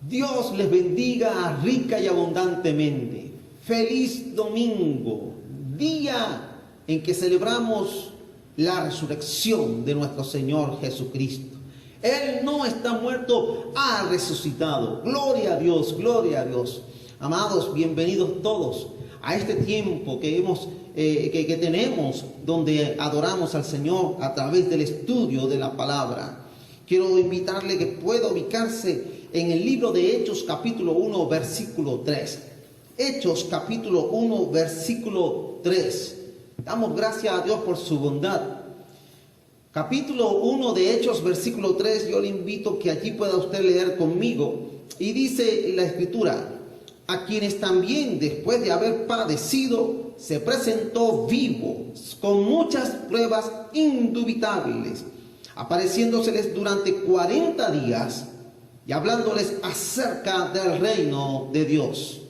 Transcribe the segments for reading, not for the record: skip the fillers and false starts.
Dios les bendiga rica y abundantemente. Feliz domingo, día en que celebramos la resurrección de nuestro Señor Jesucristo. Él no está muerto, ha resucitado. Gloria a Dios, gloria a Dios. Amados, bienvenidos todos a este tiempo que tenemos, donde adoramos al Señor a través del estudio de la palabra. Quiero invitarle que pueda ubicarse en el libro de Hechos capítulo 1 versículo 3. Hechos capítulo 1 versículo 3. Damos gracias a Dios por su bondad. Capítulo 1 de Hechos versículo 3. Yo le invito que allí pueda usted leer conmigo. Y dice la escritura: a quienes también después de haber padecido se presentó vivo con muchas pruebas indubitables, apareciéndoseles durante 40 días y hablándoles acerca del reino de Dios.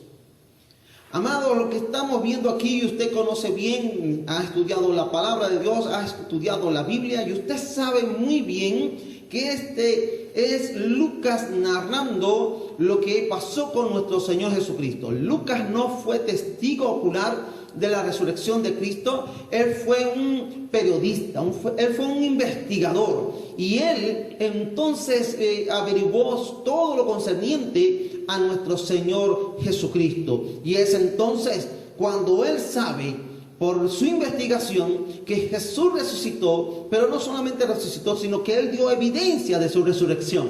Amado, lo que estamos viendo aquí, usted conoce bien, ha estudiado la palabra de Dios, ha estudiado la Biblia, y usted sabe muy bien que este es Lucas narrando lo que pasó con nuestro Señor Jesucristo. Lucas no fue testigo ocular de la resurrección de Cristo. Él fue un periodista, él fue un investigador, y él entonces averiguó todo lo concerniente a nuestro Señor Jesucristo. Y es entonces cuando él sabe por su investigación que Jesús resucitó, pero no solamente resucitó, sino que él dio evidencia de su resurrección,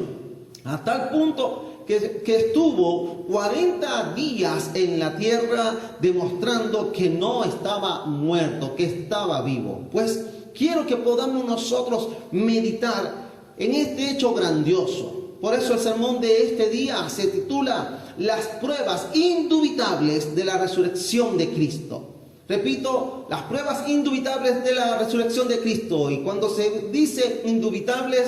a tal punto que estuvo 40 días en la tierra demostrando que no estaba muerto, que estaba vivo. Pues quiero que podamos nosotros meditar en este hecho grandioso. Por eso el sermón de este día se titula Las pruebas indubitables de la resurrección de Cristo. Repito, las pruebas indubitables de la resurrección de Cristo. Y cuando se dice indubitables,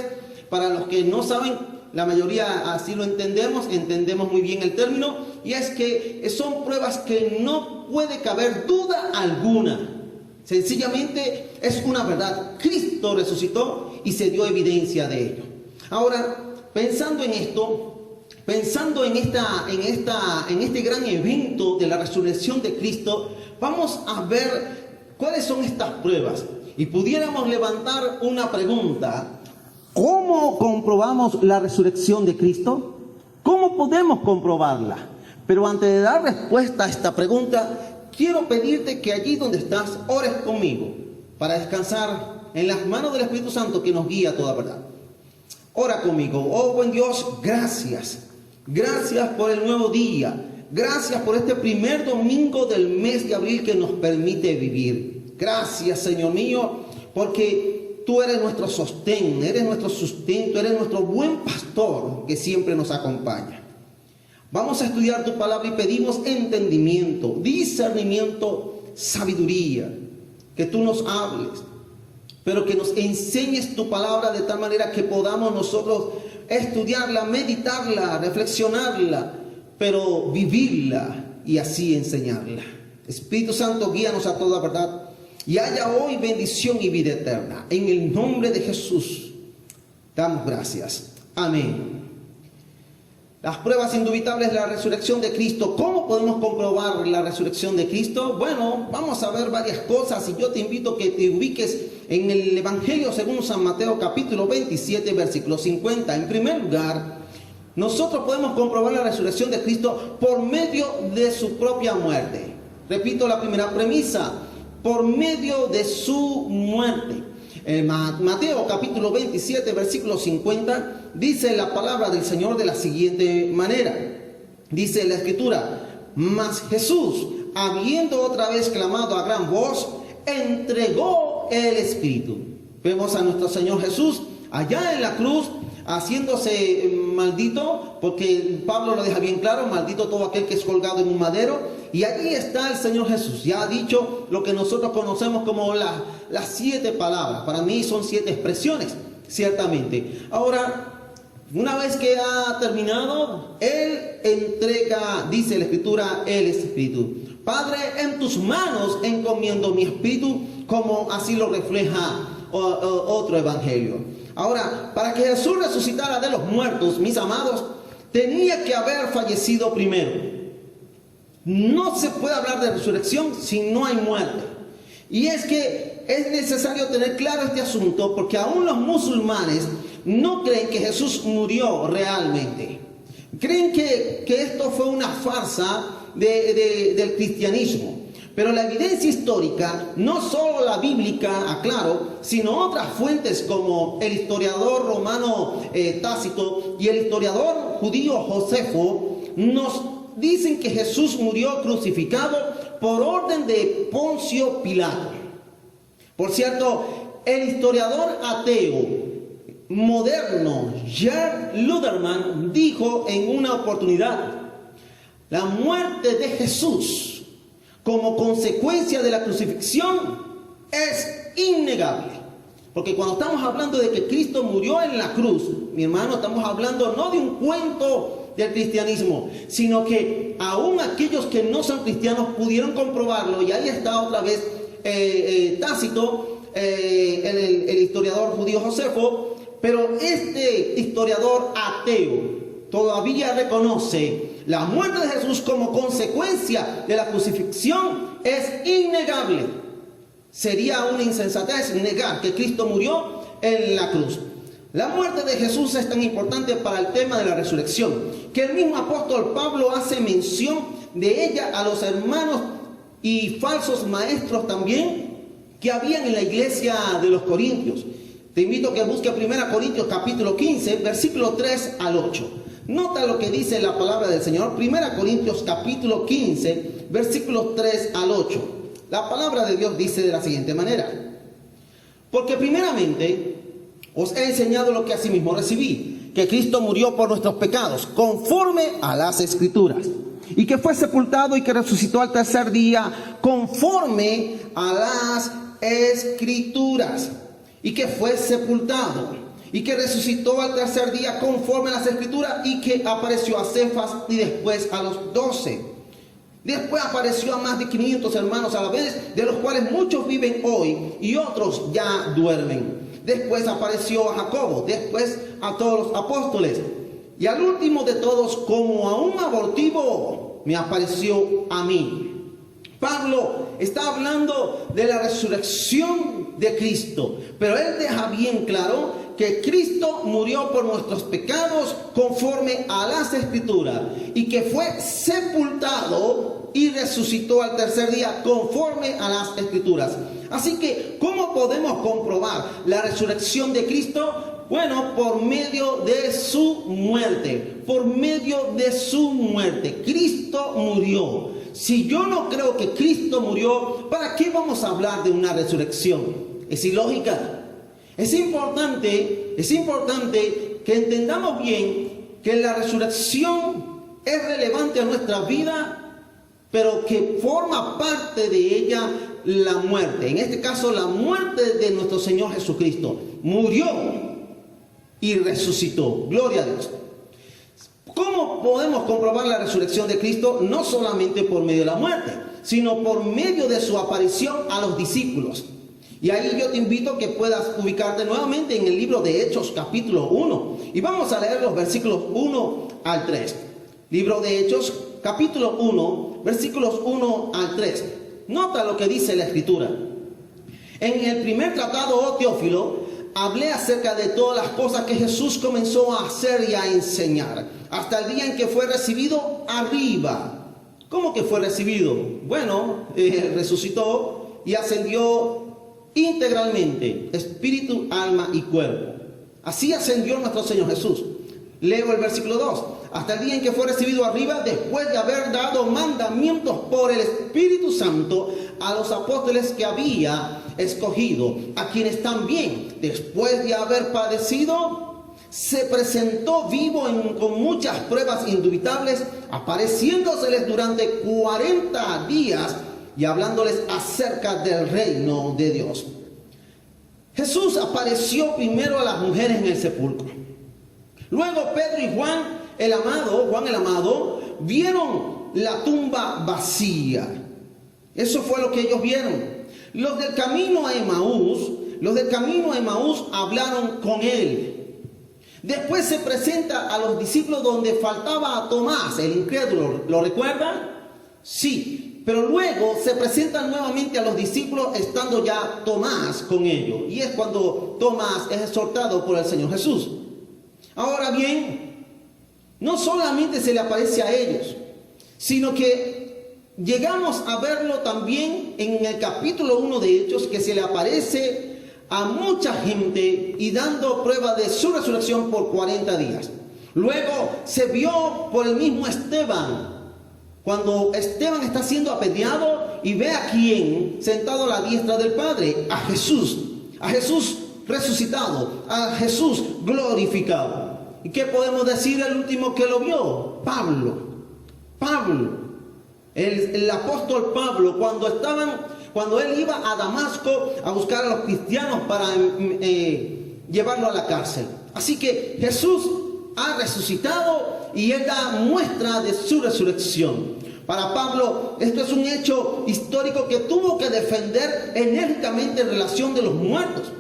para los que no saben, la mayoría así lo entendemos muy bien el término, y es que son pruebas que no puede caber duda alguna. Sencillamente es una verdad. Cristo resucitó y se dio evidencia de ello. Ahora, pensando en esto, pensando en este gran evento de la resurrección de Cristo, vamos a ver cuáles son estas pruebas. Y pudiéramos levantar una pregunta: ¿cómo comprobamos la resurrección de Cristo? ¿Cómo podemos comprobarla? Pero antes de dar respuesta a esta pregunta, quiero pedirte que allí donde estás, ores conmigo para descansar en las manos del Espíritu Santo que nos guía a toda verdad. Ora conmigo. Oh buen Dios, gracias. Gracias por el nuevo día. Gracias por este primer domingo del mes de abril que nos permite vivir. Gracias, Señor mío, porque tú eres nuestro sostén, eres nuestro sustento, eres nuestro buen pastor que siempre nos acompaña. Vamos a estudiar tu palabra y pedimos entendimiento, discernimiento, sabiduría, que tú nos hables, pero que nos enseñes tu palabra de tal manera que podamos nosotros estudiarla, meditarla, reflexionarla, pero vivirla y así enseñarla. Espíritu Santo, guíanos a toda verdad y haya hoy bendición y vida eterna. En el nombre de Jesús damos gracias. Amén. Las pruebas indubitables de la resurrección de Cristo. ¿Cómo podemos comprobar la resurrección de Cristo? Bueno, vamos a ver varias cosas, y yo te invito a que te ubiques en el Evangelio según San Mateo capítulo 27 versículo 50. En primer lugar, nosotros podemos comprobar la resurrección de Cristo por medio de su propia muerte. Repito la primera premisa: por medio de su muerte. En Mateo capítulo 27 versículo 50 dice la palabra del Señor de la siguiente manera. Dice la escritura: mas Jesús, habiendo otra vez clamado a gran voz, entregó el Espíritu. Vemos a nuestro Señor Jesús allá en la cruz haciéndose maldito, porque Pablo lo deja bien claro: maldito todo aquel que es colgado en un madero. Y allí está el Señor Jesús. Ya ha dicho lo que nosotros conocemos como las 7 palabras. Para mí son 7 expresiones, ciertamente. Ahora, una vez que ha terminado, Él entrega, dice la Escritura, el Espíritu. Padre, en tus manos encomiendo mi espíritu, como así lo refleja otro evangelio. Ahora, para que Jesús resucitara de los muertos, mis amados, tenía que haber fallecido primero. No se puede hablar de resurrección si no hay muerte. Y es que es necesario tener claro este asunto, porque aún los musulmanes no creen que Jesús murió realmente. Creen que esto fue una farsa del cristianismo. Pero la evidencia histórica, no solo la bíblica, aclaro, sino otras fuentes como el historiador romano Tácito y el historiador judío Josefo, nos dicen que Jesús murió crucificado por orden de Poncio Pilato. Por cierto, el historiador ateo moderno Gerd Ludermann dijo en una oportunidad: la muerte de Jesús como consecuencia de la crucifixión es innegable. Porque cuando estamos hablando de que Cristo murió en la cruz, mi hermano, estamos hablando no de un cuento del cristianismo, sino que aún aquellos que no son cristianos pudieron comprobarlo. Y ahí está otra vez Tácito, el historiador judío Josefo. Pero este historiador ateo todavía reconoce la muerte de Jesús como consecuencia de la crucifixión. Es innegable. Sería una insensatez negar que Cristo murió en la cruz. La muerte de Jesús es tan importante para el tema de la resurrección que el mismo apóstol Pablo hace mención de ella a los hermanos y falsos maestros también que habían en la iglesia de los Corintios. Te invito a que busques 1 Corintios capítulo 15, versículo 3 al 8. Nota lo que dice la palabra del Señor. 1 Corintios capítulo 15, versículos 3 al 8. La palabra de Dios dice de la siguiente manera: porque primeramente os he enseñado lo que asimismo recibí, que Cristo murió por nuestros pecados, conforme a las Escrituras, y que fue sepultado y que resucitó al tercer día, conforme a las Escrituras, y que fue sepultado y que resucitó al tercer día conforme a las Escrituras, y que apareció a Cefas y después a los 12. Después apareció a más de 500 hermanos a la vez, de los cuales muchos viven hoy y otros ya duermen. Después apareció a Jacobo, después a todos los apóstoles, y al último de todos, como a un abortivo, me apareció a mí. Pablo está hablando de la resurrección de Cristo, pero él deja bien claro que Cristo murió por nuestros pecados conforme a las Escrituras, y que fue sepultado y resucitó al tercer día conforme a las Escrituras. Así que, ¿cómo podemos comprobar la resurrección de Cristo? Bueno, por medio de su muerte. Por medio de su muerte. Cristo murió. Si yo no creo que Cristo murió, ¿para qué vamos a hablar de una resurrección? Es ilógica. Es importante que entendamos bien que la resurrección es relevante a nuestra vida, pero que forma parte de ella la muerte. En este caso, la muerte de nuestro Señor Jesucristo. Murió y resucitó. Gloria a Dios. ¿Cómo podemos comprobar la resurrección de Cristo? No solamente por medio de la muerte, sino por medio de su aparición a los discípulos. Y ahí yo te invito a que puedas ubicarte nuevamente en el libro de Hechos capítulo 1. Y vamos a leer los versículos 1 al 3. Libro de Hechos capítulo 1, versículos 1 al 3. Nota lo que dice la Escritura. En el primer tratado, oh Teófilo, hablé acerca de todas las cosas que Jesús comenzó a hacer y a enseñar, hasta el día en que fue recibido arriba. ¿Cómo que fue recibido? Bueno, resucitó y ascendió integralmente, espíritu, alma y cuerpo. Así ascendió nuestro Señor Jesús. Leo el versículo 2. Hasta el día en que fue recibido arriba, después de haber dado mandamientos por el Espíritu Santo a los apóstoles que había escogido, a quienes también, después de haber padecido, se presentó vivo con muchas pruebas indubitables, apareciéndoseles durante 40 días y hablándoles acerca del reino de Dios. Jesús apareció primero a las mujeres en el sepulcro. Luego Pedro y Juan el Amado, vieron la tumba vacía. Eso fue lo que ellos vieron. Los del camino a Emaús los del camino a Emaús hablaron con él. Después se presenta a los discípulos donde faltaba a Tomás, el incrédulo. ¿Lo recuerdan? Sí, pero luego se presentan nuevamente a los discípulos estando ya Tomás con ellos. Y es cuando Tomás es exhortado por el Señor Jesús. Ahora bien, no solamente se le aparece a ellos, sino que llegamos a verlo también en el capítulo 1 de Hechos, que se le aparece a mucha gente y dando prueba de su resurrección por 40 días. Luego se vio por el mismo Esteban, cuando Esteban está siendo apedreado y ve a quién sentado a la diestra del Padre, a Jesús resucitado, a Jesús glorificado. ¿Y qué podemos decir del último que lo vio? Pablo, el apóstol Pablo, cuando él iba a Damasco a buscar a los cristianos para llevarlo a la cárcel. Así que Jesús ha resucitado y él da muestra de su resurrección. Para Pablo, esto es un hecho histórico que tuvo que defender enérgicamente en relación de los muertos.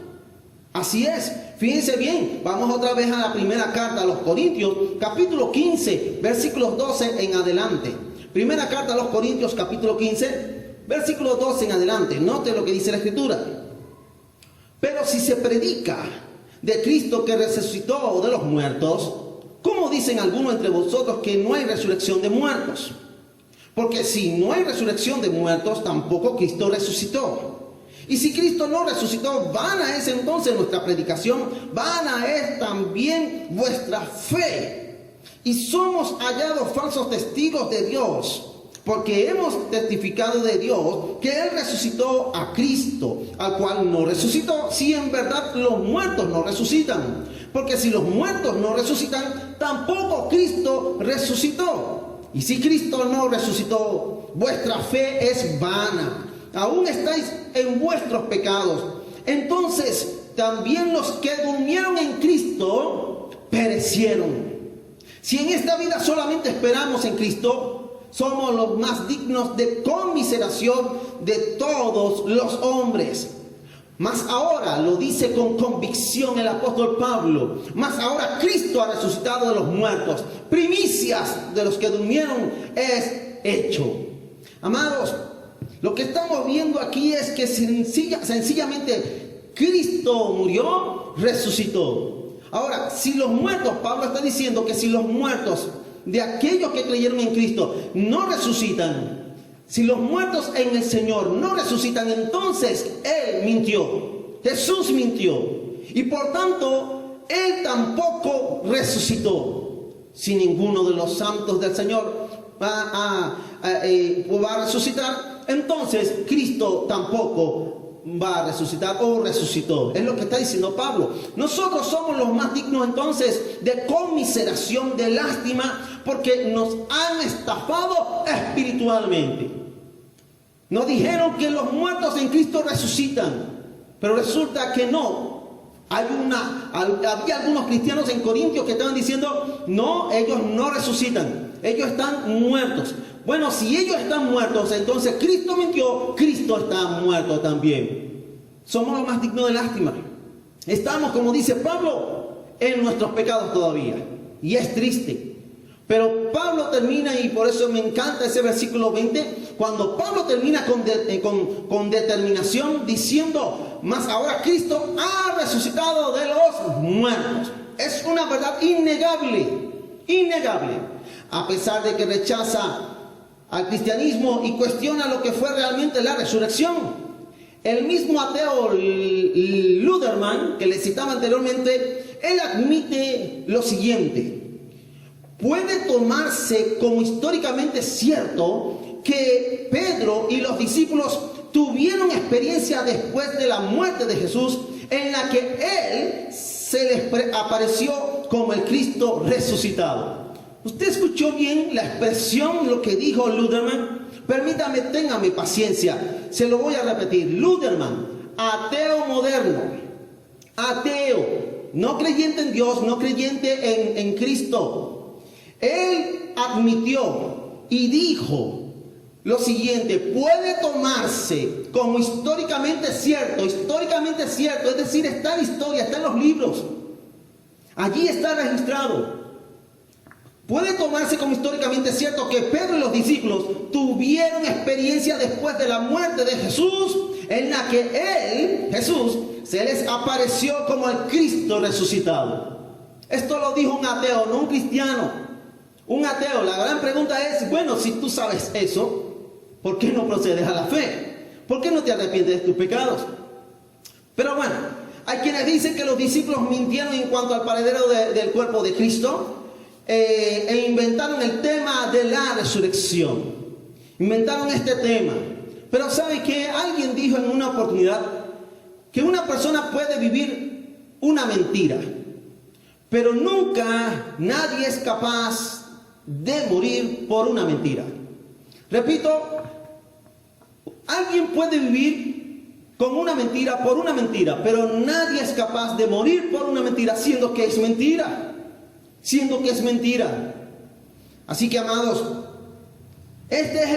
Así es, fíjense bien, vamos otra vez a la primera carta a los Corintios, capítulo 15, versículos 12 en adelante. Primera carta a los Corintios, capítulo 15, versículo 12 en adelante. Note lo que dice la Escritura. Pero si se predica de Cristo que resucitó de los muertos, ¿cómo dicen algunos entre vosotros que no hay resurrección de muertos? Porque si no hay resurrección de muertos, tampoco Cristo resucitó. Y si Cristo no resucitó, vana es entonces nuestra predicación, vana es también vuestra fe. Y somos hallados falsos testigos de Dios, porque hemos testificado de Dios que Él resucitó a Cristo, al cual no resucitó, si en verdad los muertos no resucitan. Porque si los muertos no resucitan, tampoco Cristo resucitó. Y si Cristo no resucitó, vuestra fe es vana. Aún estáis en vuestros pecados. Entonces, también los que durmieron en Cristo perecieron. Si en esta vida solamente esperamos en Cristo, somos los más dignos de conmiseración de todos los hombres. Mas ahora, lo dice con convicción el apóstol Pablo, mas ahora Cristo ha resucitado de los muertos, primicias de los que durmieron es hecho. Amados, lo que estamos viendo aquí es que sencillamente Cristo murió, resucitó. Ahora, si los muertos, Pablo está diciendo que si los muertos de aquellos que creyeron en Cristo no resucitan, si los muertos en el Señor no resucitan, entonces Él mintió. Jesús mintió. Y por tanto, Él tampoco resucitó. Si ninguno de los santos del Señor va a resucitar, entonces Cristo tampoco va a resucitar o resucitó. Es lo que está diciendo Pablo. Nosotros somos los más dignos entonces de conmiseración, de lástima, porque nos han estafado espiritualmente. Nos dijeron que los muertos en Cristo resucitan, pero resulta que no. Había algunos cristianos en Corintios que estaban diciendo, no, ellos no resucitan, ellos están muertos. Bueno, si ellos están muertos, entonces Cristo mintió, Cristo está muerto también. Somos los más dignos de lástima. Estamos, como dice Pablo, en nuestros pecados todavía. Y es triste. Pero Pablo termina, y por eso me encanta ese versículo 20, cuando Pablo termina con determinación diciendo, mas ahora Cristo ha resucitado de los muertos. Es una verdad innegable, innegable. A pesar de que rechaza al cristianismo y cuestiona lo que fue realmente la resurrección. El mismo ateo Luderman, que le citaba anteriormente, él admite lo siguiente. Puede tomarse como históricamente cierto que Pedro y los discípulos tuvieron experiencia después de la muerte de Jesús, en la que Él se les apareció como el Cristo resucitado. ¿Usted escuchó bien la expresión, lo que dijo Luderman? Permítame, téngame paciencia, se lo voy a repetir. Luderman, ateo moderno, ateo, no creyente en Dios, no creyente en Cristo. Él admitió y dijo lo siguiente, puede tomarse como históricamente cierto, es decir, está en la historia, está en los libros, allí está registrado. Puede tomarse como históricamente cierto que Pedro y los discípulos tuvieron experiencia después de la muerte de Jesús, en la que él, Jesús, se les apareció como el Cristo resucitado. Esto lo dijo un ateo, no un cristiano. Un ateo. La gran pregunta es, bueno, si tú sabes eso, ¿por qué no procedes a la fe? ¿Por qué no te arrepientes de tus pecados? Pero bueno, hay quienes dicen que los discípulos mintieron en cuanto al paradero del cuerpo de Cristo. E inventaron el tema de la resurrección. Inventaron este tema. Pero ¿sabe qué? Alguien dijo en una oportunidad que una persona puede vivir una mentira, pero nunca nadie es capaz de morir por una mentira. Repito, alguien puede vivir con una mentira, por una mentira, pero nadie es capaz de morir por una mentira, siendo que es mentira. Así que, amados, esta es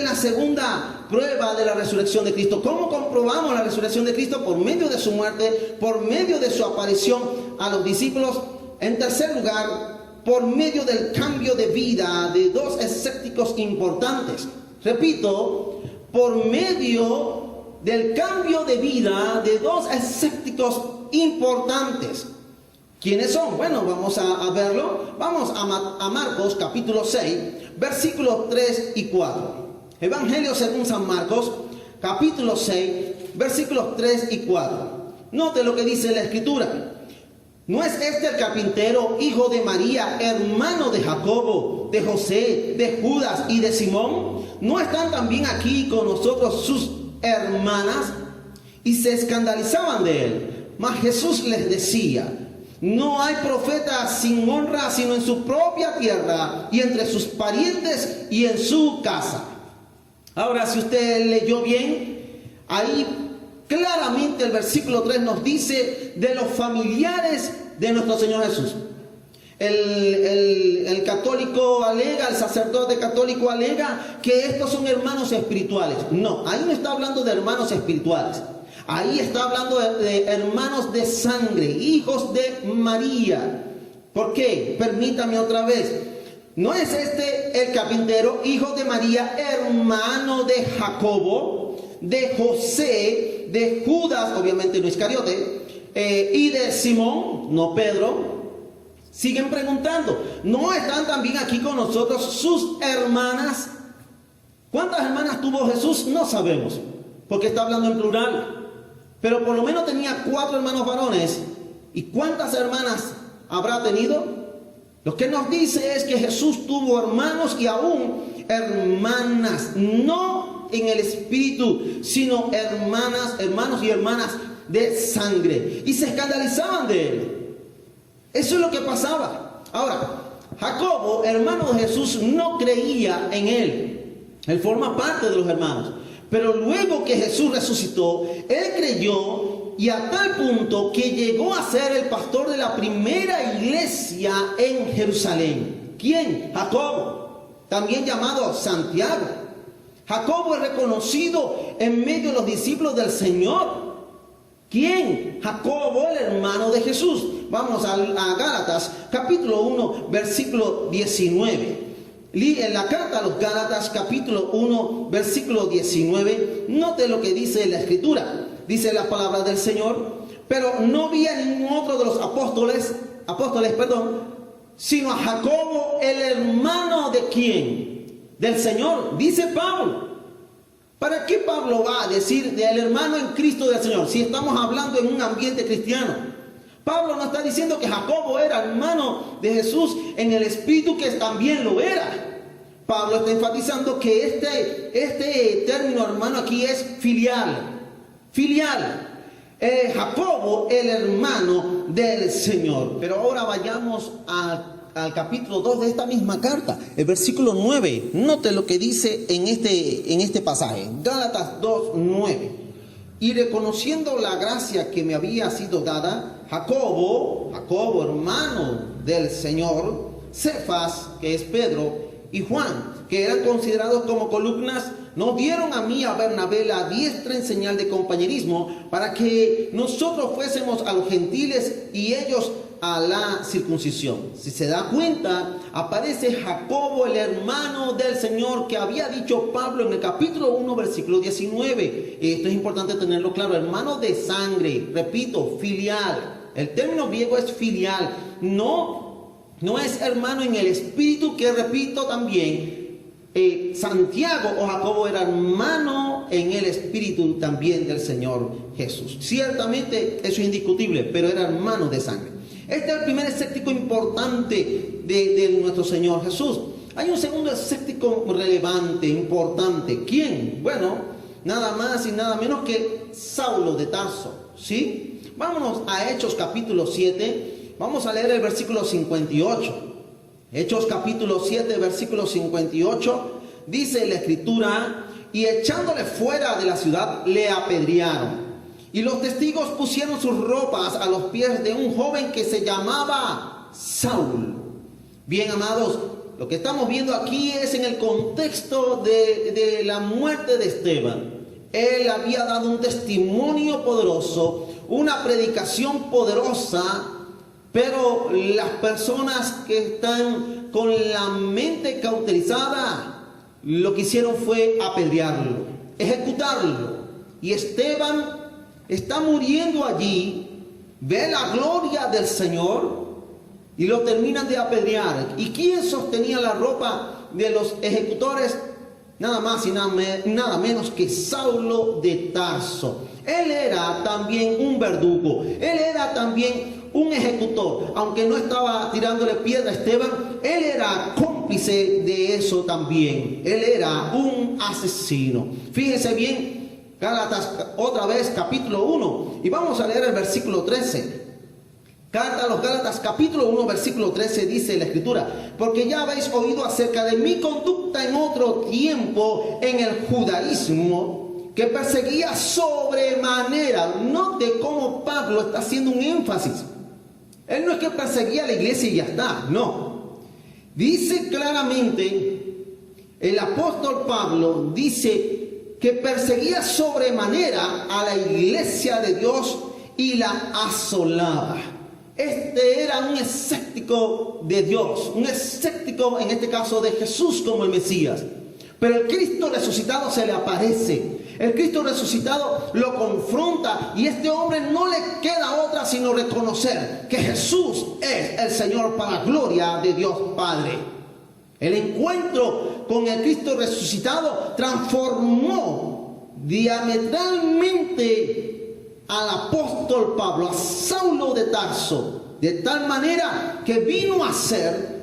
la segunda prueba de la resurrección de Cristo. ¿Cómo comprobamos la resurrección de Cristo? Por medio de su muerte, por medio de su aparición a los discípulos. En tercer lugar, por medio del cambio de vida de dos escépticos importantes. Repito, por medio del cambio de vida de dos escépticos importantes. ¿Quiénes son? Bueno, vamos a verlo. Vamos a Marcos capítulo 6, versículos 3 y 4. Evangelio según San Marcos, capítulo 6, versículos 3 y 4. Note lo que dice la Escritura. ¿No es este el carpintero, hijo de María, hermano de Jacobo, de José, de Judas y de Simón? ¿No están también aquí con nosotros sus hermanas? Y se escandalizaban de él. Mas Jesús les decía: no hay profeta sin honra sino en su propia tierra y entre sus parientes y en su casa. Ahora, si usted leyó bien, ahí claramente el versículo 3 nos dice de los familiares de nuestro Señor Jesús. El católico alega, el sacerdote católico alega que estos son hermanos espirituales. No, ahí no está hablando de hermanos espirituales. Ahí está hablando de hermanos de sangre, hijos de María. ¿Por qué? Permítame otra vez. ¿No es este el carpintero, hijo de María, hermano de Jacobo, de José, de Judas, obviamente no Iscariote, y de Simón, no Pedro? Siguen preguntando. ¿No están también aquí con nosotros sus hermanas? ¿Cuántas hermanas tuvo Jesús? No sabemos, porque está hablando en plural. Pero por lo menos tenía 4 hermanos varones. ¿Y cuántas hermanas habrá tenido? Lo que nos dice es que Jesús tuvo hermanos y aún hermanas. No en el espíritu, sino hermanos y hermanas de sangre. Y se escandalizaban de él. Eso es lo que pasaba. Ahora, Jacobo, hermano de Jesús, no creía en él. Él forma parte de los hermanos. Pero luego que Jesús resucitó, él creyó, y a tal punto que llegó a ser el pastor de la primera iglesia en Jerusalén. ¿Quién? Jacobo, también llamado Santiago. Jacobo es reconocido en medio de los discípulos del Señor. ¿Quién? Jacobo, el hermano de Jesús. Vamos a Gálatas, capítulo 1, versículo 19. En la carta a los Gálatas, capítulo 1, versículo 19, note lo que dice la Escritura. Dice la palabra del Señor: pero no vi a ningún otro de los apóstoles, sino a Jacobo, el hermano de ¿quién? Del Señor. Dice Pablo. ¿Para qué Pablo va a decir del hermano en Cristo del Señor si estamos hablando en un ambiente cristiano? Pablo no está diciendo que Jacobo era hermano de Jesús en el espíritu, que también lo era. Pablo está enfatizando que este término hermano aquí es filial. Jacobo, el hermano del Señor. Pero ahora vayamos al capítulo 2 de esta misma carta, el versículo 9. Note lo que dice en este pasaje. Gálatas 2, 9. Y reconociendo la gracia que me había sido dada, Jacobo, hermano del Señor, Cefas, que es Pedro, y Juan, que eran considerados como columnas, nos dieron a mí y a Bernabé la diestra en señal de compañerismo para que nosotros fuésemos a los gentiles y ellos a la circuncisión. Si se da cuenta, aparece Jacobo, el hermano del Señor, que había dicho Pablo en el capítulo 1, versículo 19. Esto es importante tenerlo claro, hermano de sangre, repito, filial. El término griego es filial, no es hermano en el espíritu, que repito también, Santiago o Jacobo era hermano en el espíritu también del Señor Jesús. Ciertamente eso es indiscutible, pero era hermano de sangre. Este es el primer escéptico importante de nuestro Señor Jesús. Hay un segundo escéptico relevante, importante. ¿Quién? Bueno, nada más y nada menos que Saulo de Tarso. ¿Sí? Vámonos a Hechos capítulo 7. Vamos a leer el versículo 58. Hechos capítulo 7, versículo 58. Dice la escritura: y echándole fuera de la ciudad, le apedrearon. Y los testigos pusieron sus ropas a los pies de un joven que se llamaba Saulo. Bien, amados, lo que estamos viendo aquí es en el contexto de la muerte de Esteban. Él había dado un testimonio poderoso, una predicación poderosa, pero las personas que están con la mente cauterizada, lo que hicieron fue apedrearlo, ejecutarlo. Y Esteban está muriendo allí, ve la gloria del Señor y lo terminan de apedrear. ¿Y quién sostenía la ropa de los ejecutores? Nada más y nada menos que Saulo de Tarso. Él era también un verdugo, él era también un ejecutor. Aunque no estaba tirándole piedra a Esteban, él era cómplice de eso también. Él era un asesino. Fíjense bien, Gálatas, otra vez, capítulo 1. Y vamos a leer el versículo 13. Carta a los Gálatas, capítulo 1, versículo 13, dice la escritura: porque ya habéis oído acerca de mi conducta en otro tiempo en el judaísmo, que perseguía sobremanera. Note cómo Pablo está haciendo un énfasis. Él no es que perseguía a la iglesia y ya está, no. Dice claramente, el apóstol Pablo dice que perseguía sobremanera a la iglesia de Dios y la asolaba. Este era un escéptico de Dios, un escéptico en este caso de Jesús como el Mesías. Pero el Cristo resucitado se le aparece. El Cristo resucitado lo confronta y este hombre no le queda otra sino reconocer que Jesús es el Señor para gloria de Dios Padre. El encuentro con el Cristo resucitado transformó diametralmente al apóstol Pablo, a Saulo de Tarso, de tal manera que vino a ser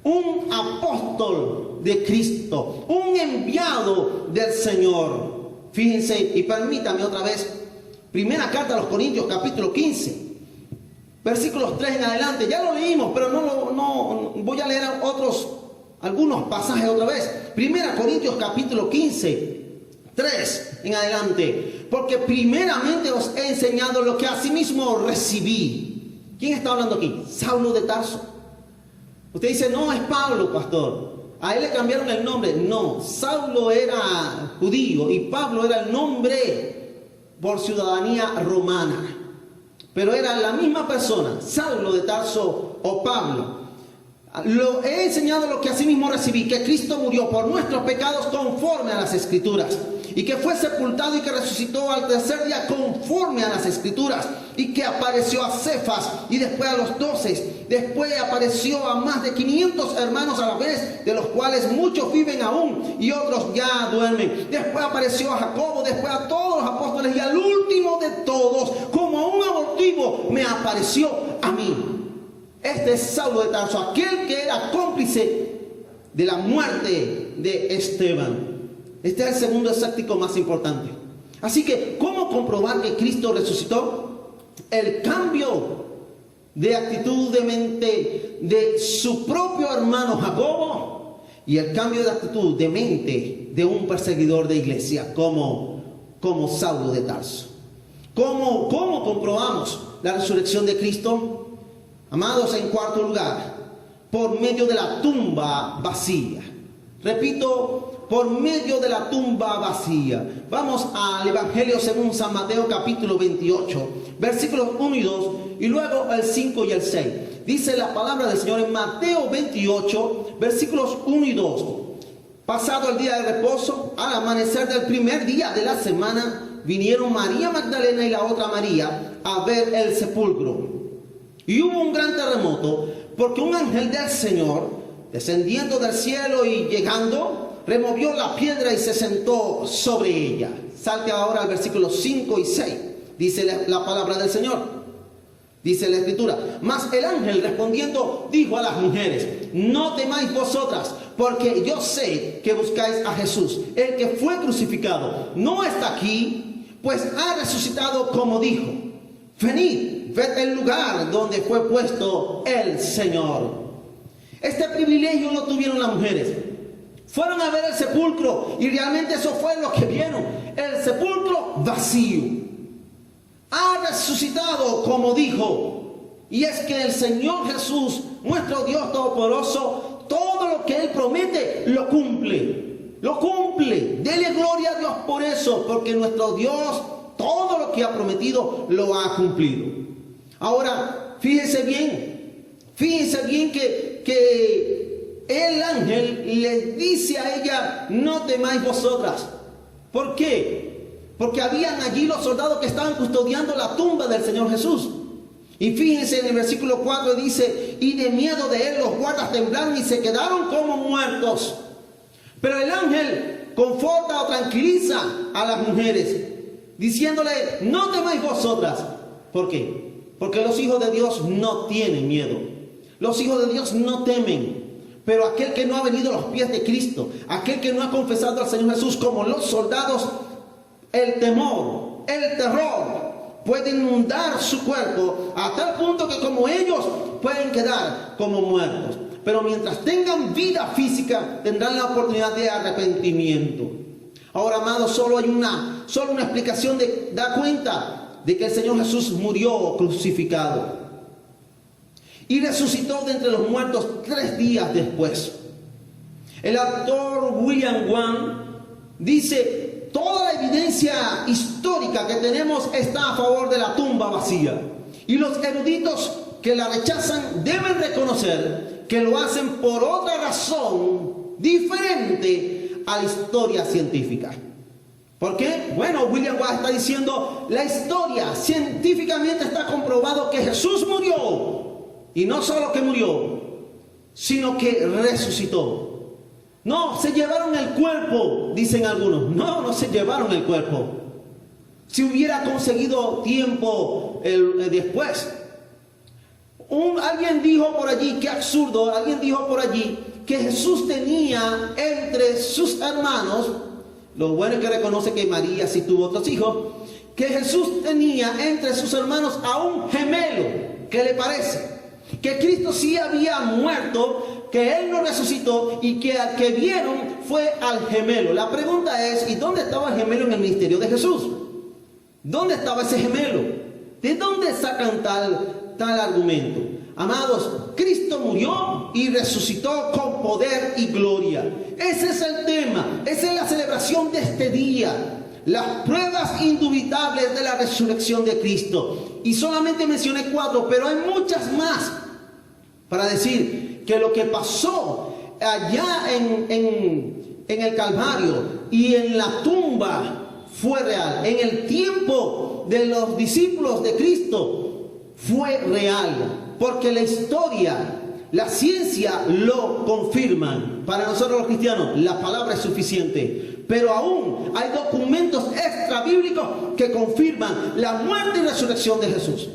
un apóstol de Cristo, un enviado del Señor. Fíjense y permítame otra vez, primera carta a los Corintios, capítulo 15, versículos 3 en adelante. Ya lo leímos, pero no voy a leer algunos pasajes otra vez. Primera Corintios, capítulo 15, 3 en adelante. Porque primeramente os he enseñado lo que asimismo recibí. ¿Quién está hablando aquí? Saulo de Tarso. Usted dice, no, es Pablo, pastor. A él le cambiaron el nombre. No, Saulo era judío y Pablo era el nombre por ciudadanía romana. Pero era la misma persona, Saulo de Tarso o Pablo. Lo he enseñado lo que asimismo recibí, que Cristo murió por nuestros pecados conforme a las Escrituras, y que fue sepultado y que resucitó al tercer día conforme a las Escrituras, y que apareció a Cefas y después a los 12, después apareció a más de 500 hermanos a la vez, de los cuales muchos viven aún y otros ya duermen. Después apareció a Jacobo, después a todos los apóstoles y al último de todos, como a un abortivo, me apareció a mí. Este es Saulo de Tarso, aquel que era cómplice de la muerte de Esteban. Este es el segundo escéptico más importante. Así que, ¿cómo comprobar que Cristo resucitó? El cambio de actitud de mente de su propio hermano Jacobo y el cambio de actitud de mente de un perseguidor de iglesia como Saulo de Tarso. ¿Cómo comprobamos la resurrección de Cristo? Amados, en cuarto lugar, por medio de la tumba vacía. Repito, por medio de la tumba vacía. Vamos al Evangelio según San Mateo capítulo 28, versículos 1 y 2, y luego el 5 y el 6. Dice la palabra del Señor en Mateo 28, versículos 1 y 2. Pasado el día de reposo, al amanecer del primer día de la semana, vinieron María Magdalena y la otra María a ver el sepulcro. Y hubo un gran terremoto, porque un ángel del Señor, descendiendo del cielo y llegando, removió la piedra y se sentó sobre ella. Salte ahora al versículo 5 y 6. Dice la palabra del Señor. Dice la Escritura: mas el ángel respondiendo dijo a las mujeres: no temáis vosotras, porque yo sé que buscáis a Jesús, el que fue crucificado. No está aquí, pues ha resucitado como dijo. Venid, ved el lugar donde fue puesto el Señor. Este privilegio lo tuvieron las mujeres. Fueron a ver el sepulcro y realmente eso fue lo que vieron: el sepulcro vacío. Ha resucitado como dijo. Y es que el Señor Jesús, nuestro Dios Todopoderoso, todo lo que Él promete lo cumple. Lo cumple. Dele gloria a Dios por eso, porque nuestro Dios todo lo que ha prometido lo ha cumplido. Ahora, fíjense bien que el ángel les dice a ella: no temáis vosotras. ¿Por qué? Porque habían allí los soldados que estaban custodiando la tumba del Señor Jesús. Y fíjense en el versículo 4 dice: y de miedo de él los guardas temblaron y se quedaron como muertos. Pero el ángel conforta o tranquiliza a las mujeres, diciéndole: no temáis vosotras. ¿Por qué? Porque los hijos de Dios no tienen miedo. Los hijos de Dios no temen. Pero aquel que no ha venido a los pies de Cristo, aquel que no ha confesado al Señor Jesús, como los soldados, el temor, el terror puede inundar su cuerpo a tal punto que como ellos pueden quedar como muertos. Pero mientras tengan vida física, tendrán la oportunidad de arrepentimiento. Ahora, amados, solo una explicación da cuenta de que el Señor Jesús murió crucificado y resucitó de entre los muertos 3 días después. El autor William Wang dice: toda la evidencia histórica que tenemos está a favor de la tumba vacía. Y los eruditos que la rechazan deben reconocer que lo hacen por otra razón diferente a la historia científica. ¿Por qué? Bueno, William Wang está diciendo: la historia científicamente está comprobado que Jesús murió. Y no solo que murió, sino que resucitó. No, se llevaron el cuerpo, dicen algunos. No se llevaron el cuerpo. Si hubiera conseguido tiempo después. Alguien dijo por allí, qué absurdo, alguien dijo por allí que Jesús tenía entre sus hermanos, lo bueno es que reconoce que María sí tuvo otros hijos, que Jesús tenía entre sus hermanos a un gemelo. ¿Qué le parece? Que Cristo sí había muerto, que Él no resucitó y que al que vieron fue al gemelo. La pregunta es: ¿y dónde estaba el gemelo en el ministerio de Jesús? ¿Dónde estaba ese gemelo? ¿De dónde sacan tal argumento? Amados, Cristo murió y resucitó con poder y gloria. Ese es el tema, esa es la celebración de este día. Las pruebas indubitables de la resurrección de Cristo. Y solamente mencioné 4, pero hay muchas más para decir que lo que pasó allá en el Calvario y en la tumba fue real. En el tiempo de los discípulos de Cristo fue real, porque la historia, la ciencia lo confirman. Para nosotros los cristianos la palabra es suficiente. Pero aún hay documentos extra bíblicos que confirman la muerte y resurrección de Jesús.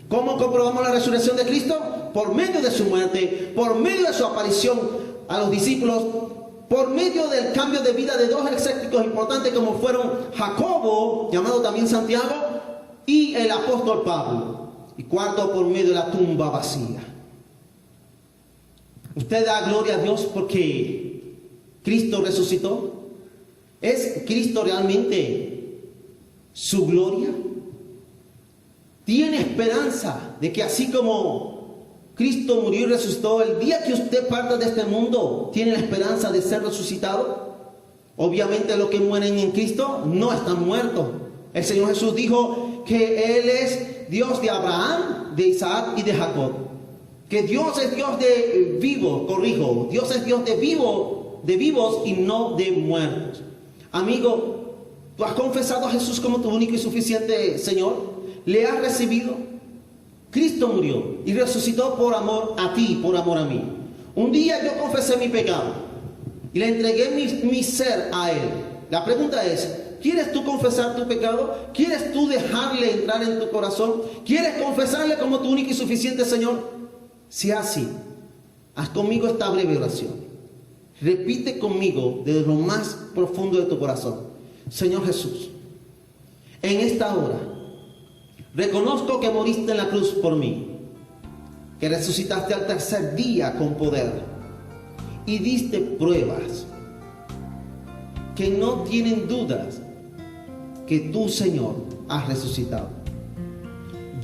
¿Cómo comprobamos la resurrección de Cristo? Por medio de su muerte, por medio de su aparición a los discípulos, por medio del cambio de vida de 2 escépticos importantes como fueron Jacobo, llamado también Santiago, y el apóstol Pablo. Y 4, por medio de la tumba vacía. Usted da gloria a Dios porque Cristo resucitó. ¿Es Cristo realmente su gloria? ¿Tiene esperanza de que así como Cristo murió y resucitó. El día que usted parta de este mundo, ¿tiene la esperanza de ser resucitado? Obviamente los que mueren en Cristo no están muertos. El Señor Jesús dijo que Él es Dios de Abraham, de Isaac y de Jacob. Que Dios es Dios de vivos, corrijo. Dios es Dios de vivos y no de muertos. Amigo, ¿tú has confesado a Jesús como tu único y suficiente Señor? ¿Le has recibido? Cristo murió y resucitó por amor a ti, por amor a mí. Un día yo confesé mi pecado y le entregué mi ser a Él. La pregunta es, ¿quieres tú confesar tu pecado? ¿Quieres tú dejarle entrar en tu corazón? ¿Quieres confesarle como tu único y suficiente Señor? Si es así, haz conmigo esta breve oración. Repite conmigo desde lo más profundo de tu corazón. Señor Jesús, en esta hora reconozco que moriste en la cruz por mí, que resucitaste al tercer día con poder y diste pruebas que no tienen dudas que tú, Señor, has resucitado.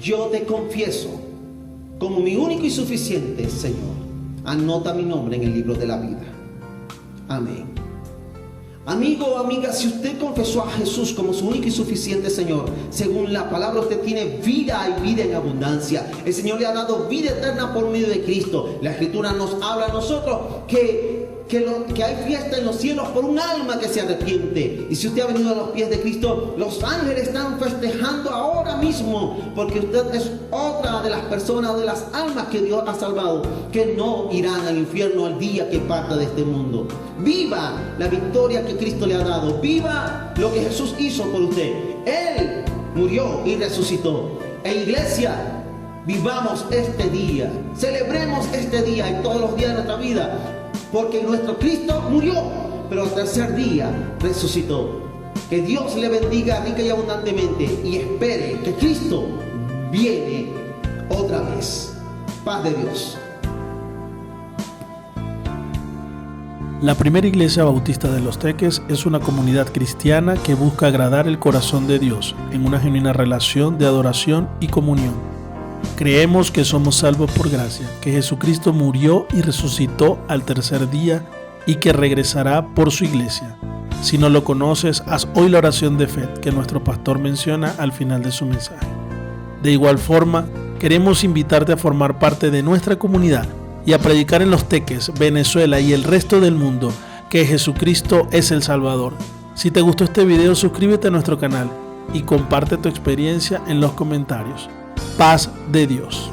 Yo te confieso como mi único y suficiente Señor. Anota mi nombre en el libro de la vida. Amén. Amigo o amiga, si usted confesó a Jesús como su único y suficiente Señor, según la palabra usted tiene vida y vida en abundancia. El Señor le ha dado vida eterna por medio de Cristo. La Escritura nos habla a nosotros que hay fiesta en los cielos por un alma que se arrepiente. Y si usted ha venido a los pies de Cristo, los ángeles están festejando ahora mismo, porque usted es otra de las personas, de las almas que Dios ha salvado, que no irán al infierno el día que parta de este mundo. Viva la victoria que Cristo le ha dado. Viva lo que Jesús hizo por usted. Él murió y resucitó. Iglesia, vivamos este día, celebremos este día y todos los días de nuestra vida, porque nuestro Cristo murió, pero al tercer día resucitó. Que Dios le bendiga rica y abundantemente y espere que Cristo viene otra vez. Paz de Dios. La Primera Iglesia Bautista de Los Teques es una comunidad cristiana que busca agradar el corazón de Dios en una genuina relación de adoración y comunión. Creemos que somos salvos por gracia, que Jesucristo murió y resucitó al tercer día y que regresará por su iglesia. Si no lo conoces, haz hoy la oración de fe que nuestro pastor menciona al final de su mensaje. De igual forma, queremos invitarte a formar parte de nuestra comunidad y a predicar en Los Teques, Venezuela y el resto del mundo que Jesucristo es el Salvador. Si te gustó este video, suscríbete a nuestro canal y comparte tu experiencia en los comentarios. Paz de Dios.